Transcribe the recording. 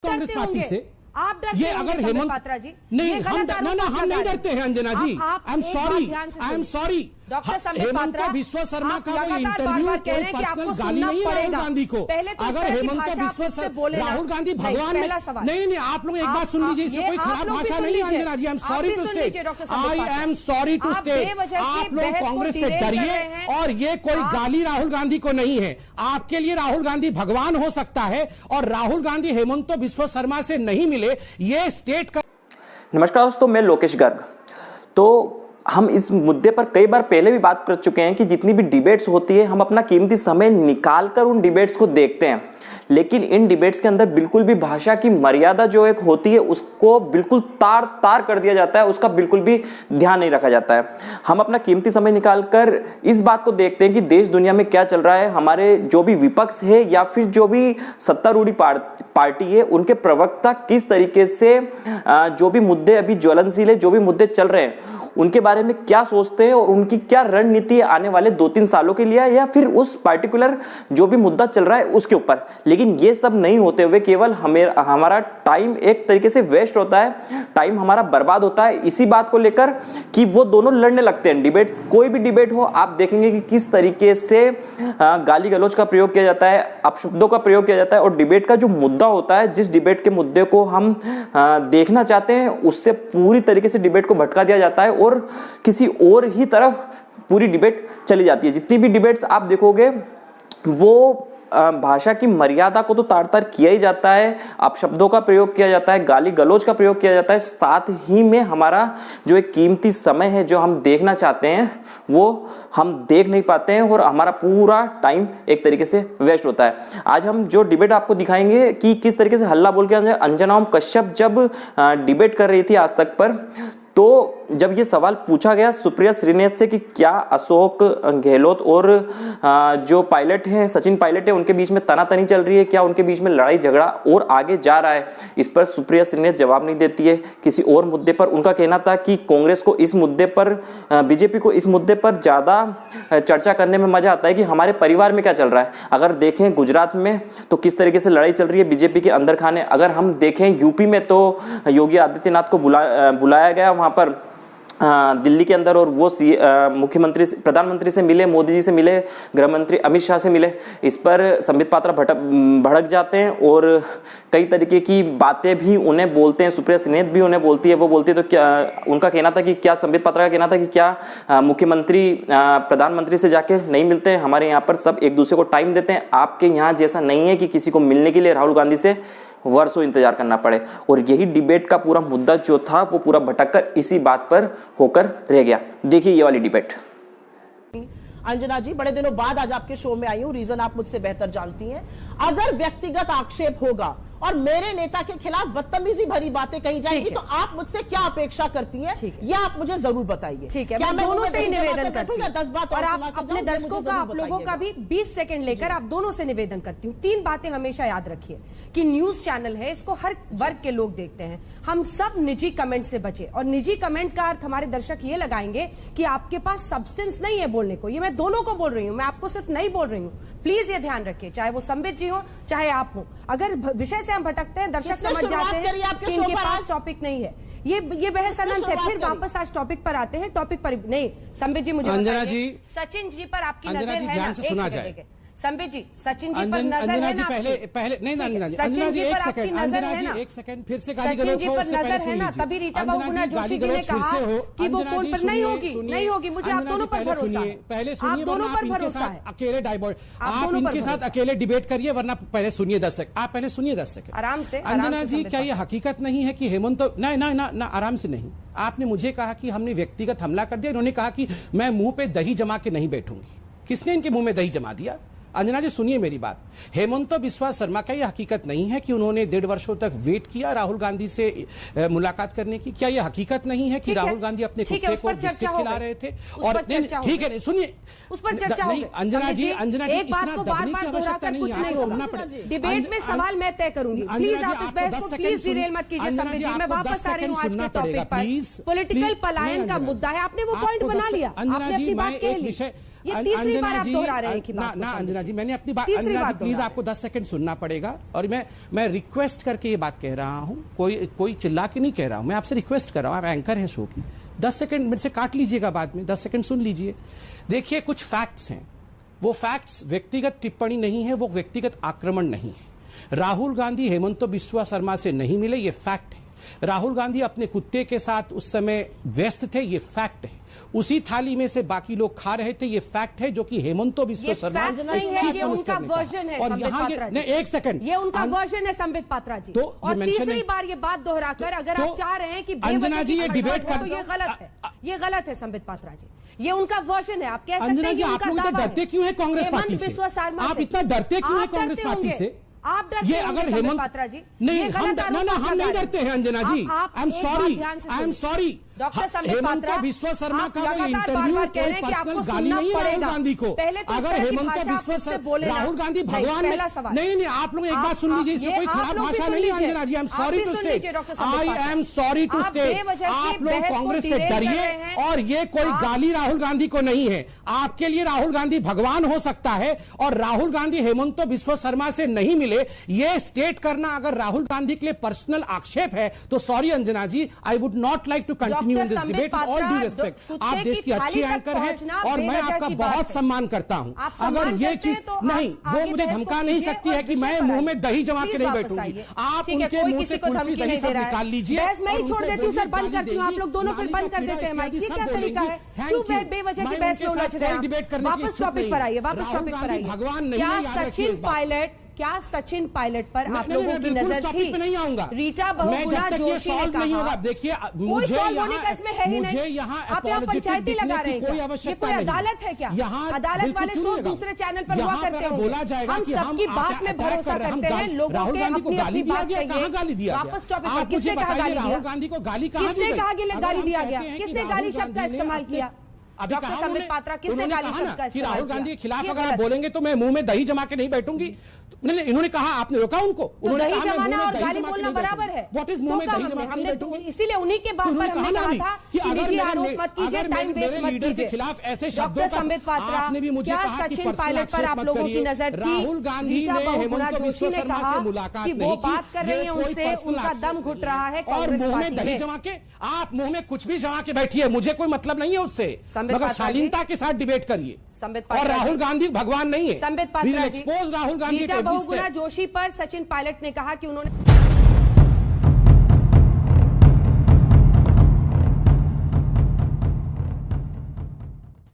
Congress party से आप डरते ये अगर हेमंत पात्रा जी नहीं हम नहीं डरते हैं Anjana ji. I am sorry Himanta Biswa Sarma का वो इंटरव्यू कोई पर्सनल गाली नहीं है राहुल गांधी को। अगर हेमंत बिस्वा राहुल गांधी भगवान नहीं आप लोग एक बात सुन लीजिए, इसमें कोई खराब भाषा नहीं है Anjana ji. I am sorry to state, I am sorry to state, आप लोग कांग्रेस से डरिए और ये कोई गाली राहुल गांधी को नहीं है। आपके लिए राहुल गांधी भगवान हो सकता है और राहुल गांधी हेमंत बिस्वा शर्मा से नहीं मिले ये स्टेट का। नमस्कार दोस्तों, मैं लोकेश गर्ग। तो हम इस मुद्दे पर कई बार पहले भी बात कर चुके हैं कि जितनी भी डिबेट्स होती है हम अपना कीमती समय निकालकर उन डिबेट्स को देखते हैं, लेकिन इन डिबेट्स के अंदर बिल्कुल भी भाषा की मर्यादा जो एक होती है उसको बिल्कुल तार तार कर दिया जाता है, उसका बिल्कुल भी ध्यान नहीं रखा जाता है। हम अपना कीमती समय निकालकर इस बात को देखते हैं कि देश दुनिया में क्या चल रहा है, हमारे जो भी विपक्ष है या फिर जो भी सत्तारूढ़ी पार्टी है उनके प्रवक्ता किस तरीके से जो भी मुद्दे अभी ज्वलनशील है, जो भी मुद्दे चल रहे हैं उनके बारे में क्या सोचते हैं और उनकी क्या रणनीति आने वाले 2-3 सालों के लिए या फिर उस पार्टिकुलर जो भी मुद्दा चल रहा है उसके ऊपर। लेकिन ये सब नहीं होते हुए केवल हमारा टाइम एक तरीके से वेस्ट होता है, टाइम हमारा बर्बाद होता है इसी बात को लेकर कि वो दोनों लड़ने लगते हैं। डिबेट, कोई भी डिबेट हो आप देखेंगे कि किस तरीके से गाली गलौज का प्रयोग किया जाता है, अपशब्दों का प्रयोग किया जाता है और डिबेट का जो मुद्दा होता है, जिस डिबेट के मुद्दे को हम देखना चाहते हैं उससे पूरी तरीके से डिबेट को भटका दिया जाता है और किसी और ही तरफ पूरी डिबेट चली जाती है। जितनी भी डिबेट्स आप देखोगे वो भाषा की मर्यादा को तो तार तार किया ही जाता है, अपशब्दों का प्रयोग किया जाता है, गाली गलौज का प्रयोग किया जाता है, साथ ही में हमारा जो एक कीमती समय है जो हम देखना चाहते हैं वो हम देख नहीं पाते हैं और हमारा पूरा टाइम एक तरीके से वेस्ट होता है। आज हम जो डिबेट आपको दिखाएंगे कि किस तरीके से हल्ला बोल के अंजना ओम कश्यप जब डिबेट कर रही थी आज तक पर, तो जब ये सवाल पूछा गया सुप्रिया श्रीनेत से कि क्या अशोक गहलोत और जो पायलट हैं सचिन पायलट है उनके बीच में तनातनी चल रही है, क्या उनके बीच में लड़ाई झगड़ा और आगे जा रहा है, इस पर सुप्रिया श्रीनेत जवाब नहीं देती है। किसी और मुद्दे पर उनका कहना था कि कांग्रेस को इस मुद्दे पर, बीजेपी को इस मुद्दे पर ज्यादा चर्चा करने में मजा आता है कि हमारे परिवार में क्या चल रहा है। अगर देखें गुजरात में तो किस तरीके से लड़ाई चल रही है बीजेपी के अंदर खाने, अगर हम देखें यूपी में तो योगी आदित्यनाथ को बुलाया गया वहां पर दिल्ली के अंदर और वो मुख्यमंत्री प्रधानमंत्री से मिले, मोदी जी से मिले, गृह मंत्री अमित शाह से मिले। इस पर संबित पात्रा भड़क जाते हैं और कई तरीके की बातें भी उन्हें बोलते हैं, सुप्रिया श्रीनेत भी उन्हें बोलती है। वो बोलती है तो क्या उनका कहना था कि क्या संबित पात्रा का कहना था कि क्या मुख्यमंत्री प्रधानमंत्री से जाके नहीं मिलते हैं, हमारे यहाँ पर सब एक दूसरे को टाइम देते हैं, आपके यहाँ जैसा नहीं है कि किसी को मिलने के लिए राहुल गांधी से वर्षों इंतजार करना पड़े। और यही डिबेट का पूरा मुद्दा जो था वो पूरा भटककर इसी बात पर होकर रह गया। देखिए ये वाली डिबेट। अंजना जी, बड़े दिनों बाद आज आपके शो में आई हूं, रीजन आप मुझसे बेहतर जानती हैं। अगर व्यक्तिगत आक्षेप होगा और मेरे नेता के खिलाफ बदतमीजी भरी बातें कही जाएंगी तो आप मुझसे क्या अपेक्षा करती हैं, ये आप मुझे जरूर बताइए। ठीक है, क्या मैं दोनों से ही निवेदन करती हूँ 10 बात और आप अपने दर्शकों का, आप लोगों का भी 20 सेकंड लेकर आप दोनों से निवेदन करती हूँ। 3 बातें हमेशा याद रखिए कि न्यूज चैनल है, इसको हर वर्ग के लोग देखते हैं। हम सब निजी कमेंट से बचे और निजी कमेंट का अर्थ हमारे दर्शक ये लगाएंगे कि आपके पास सब्सटेंस नहीं है बोलने को। ये मैं दोनों को बोल रही हूँ, मैं आपको सिर्फ नहीं बोल रही हूँ। प्लीज ये ध्यान रखिए, चाहे वो संबित जी हो चाहे आप हो। अगर विषय से हम भटकते हैं दर्शक समझ जाते हैं कि इनके पास टॉपिक नहीं है। ये बहस अनंत है। फिर वापस आज टॉपिक पर आते हैं। टॉपिक पर नहीं, संबित जी मुझे अंजना जी, सचिन जी पर आपकी नजर है ध्यान से सुना जाए। संबित जी, सचिन जी पर नजर अंजना है जी, ना? पहले नहीं ना अंजना जी एक सेकंड, अंजना जी एक सेकंड, फिर से गाली गलौज हो उससे पहले सुन लीजिए। तभी रीता बहुगुणा जोशी जी ने कहा कि वो फोन पर नहीं होगी। मुझे आप दोनों पर भरोसा है। पहले सुनिए, वरना आप इनके साथ अकेले आप इनके साथ अकेले डिबेट करिए, वरना पहले सुनिए 10 सेकंड। आप पहले सुनिए 10 सेकंड आराम से। अंजना जी, क्या ये हकीकत नहीं है कि हेमंत ना आराम से नहीं, आपने मुझे कहा कि हमने व्यक्तिगत हमला कर दिया, इन्होंने कहा कि मैं मुंह पे दही जमा के नहीं बैठूंगी। किसने इनके मुंह में दही जमा दिया? अंजना जी सुनिए मेरी बात, हेमंत बिस्वा शर्मा का यह हकीकत नहीं है कि उन्होंने 1.5 वर्षों तक वेट किया राहुल गांधी से मुलाकात करने की। क्या यह हकीकत नहीं है कि राहुल गांधी अपने कुत्ते को बिस्किट खिला रहे थे? और ठीक है, सुनिए उस पर चर्चा नहीं। अंजना जी इतना दबने की आवश्यकता नहीं है, आपको सुनना पड़ेगा। डिबेट में सवाल मैं तय करूंगी। प्लीज आप इस बहस को प्लीज डिरेल मत कीजिए। संबित जी, मैं वापस आ रही हूं आज के टॉपिक पर। पॉलिटिकल पलायन का मुद्दा है, आपने वो पॉइंट बना लिया, आपने अपनी बात कह ली। ये तीसरी बार आप दोहरा रहे हैं कि ना अंजना जी, मैंने अपनी बात, अंजना जी प्लीज आपको 10 सेकंड सुनना पड़ेगा। और मैं रिक्वेस्ट करके ये बात कह रहा हूं, कोई चिल्ला के नहीं कह रहा हूं, मैं आपसे रिक्वेस्ट कर रहा हूं, आप एंकर है शो की, 10 सेकंड मेरे से काट लीजिएगा बाद में, 10 सेकंड सुन लीजिए। देखिए कुछ फैक्ट्स हैं, वो फैक्ट्स व्यक्तिगत टिप्पणी नहीं है, वो व्यक्तिगत आक्रमण नहीं है। राहुल गांधी हेमंत बिस्वा शर्मा से नहीं मिले, ये फैक्ट है। राहुल गांधी अपने कुत्ते के साथ उस समय व्यस्त थे, ये फैक्ट है। उसी थाली में से बाकी लोग खा रहे थे, ये फैक्ट है, जो कि हेमंत बिस्वा शर्मा चीफ मिनिस्टर ने कहा। और यहाँ एक सेकंड, ये उनका वर्जन है संबित पात्रा जी। तो और तीसरी बार ये बात दोहराकर अगर आप चाह रहे हैं कि अंजना जी ये डिबेट कर, तो ये गलत है, ये गलत है संबित पात्रा जी, ये उनका वर्जन है। आप कह सकते हैं कि आप लोग इतना डरते क्यों हैं कांग्रेस पार्टी से? आप इतना डरते क्यों हैं कांग्रेस पार्टी से? आप डरते हैं अगर हेमंत पात्रा जी? नहीं, हम नहीं डरते हैं Anjana ji. I am sorry doctor Himanta Biswa Sarma का वो इंटरव्यू कोई पर्सनल गाली नहीं है राहुल गांधी को। अगर हेमंत बिस्वा शर्मा, राहुल गांधी भगवान नहीं, आप लोग एक बात सुन लीजिए, इसमें कोई खराब भाषा नहीं है Anjana ji. I am sorry to state, I am sorry to state, आप लोग कांग्रेस से डरिए, और ये कोई गाली राहुल गांधी को नहीं है। आपके लिए राहुल गांधी भगवान हो सकता है, और राहुल गांधी हेमंत बिस्वा शर्मा से नहीं मिले, ये स्टेट करना अगर राहुल गांधी के लिए पर्सनल आक्षेप है तो sorry Anjana ji, I would not like to continue in this debate. All due respect, आप देश की अच्छी एंकर हैं और मैं आपका बहुत सम्मान करता हूं। अगर ये चीज नहीं, वो मुझे धमका नहीं सकती है कि मैं मुंह में दही जमा के नहीं बैठूंगी। आप उनके मुंह से कुल्फी दही सब निकाल लीजिए। मैं ही छोड़ देती हूँ सर, बंद करती हूँ, आप लोग दोनों फिर बंद कर देते हैं माइक। ये क्या तरीका है? क्यों बेवजह की बहस में उलझ रहे हैं? वापस टॉपिक पर आइए, वापस टॉपिक पर आइए। भगवान क्या सचिन पायलट पर आप लोगों की नजर थी? नहीं आऊंगा रीटा बहुगुणा जोशी ने कहा, देखिए मुझे यहाँ आप यहाँ पंचायती लगा रहे हैं, ये कोई अदालत है क्या? अदालत वाले शोज दूसरे चैनल पर हुआ करते हैं। बोला जाएगा हम सबकी बात में भरोसा करते हैं, लोगों के अपनी बात चाहिए। वापस टॉपिक पर, किसने कहा गाली दिया? राहुल गांधी को गाली कहा, किसने कहा गाली दिया गया? किसने गाली शब्द का इस्तेमाल किया? डॉक्टर संबित पात्रा, किसने गाली शब्द का इस्तेमाल? राहुल गांधी के खिलाफ अगर आप बोलेंगे तो मैं मुंह में दही जमा के नहीं बैठूंगी। इन्होंने कहा, आपने रोका उनको? दही जमाना और गाली बोलना बराबर है। व्हाट इज मुंह में दही जमा के बैठूंगी? इसीलिए उन्हीं के बात पर हमने कहा था कि निजी आरोप मत कीजिए, टाइम वेस्ट मत कीजिए। खिलाफ ऐसे शब्दों का संबित पात्रा, आपने भी मुझे कहा कि सचिन पायलट पर आप लोगों की नजर थी? राहुल गांधी ने हेमंत बिस्वा शर्मा से मुलाकात नहीं की, वो बात कर रही है उनसे, उनका दम घुट रहा है और मुंह में दही जमा के, आप मुंह में कुछ भी जमा के बैठिए, मुझे कोई मतलब नहीं है उससे, मगर शालीनता के साथ डिबेट करिए। और राहुल गांधी भगवान नहीं है। संबित पात्रा जी, एक्सपोज राहुल गांधी। रीटा बहुगुणा जोशी पर सचिन पायलट ने कहा कि उन्होंने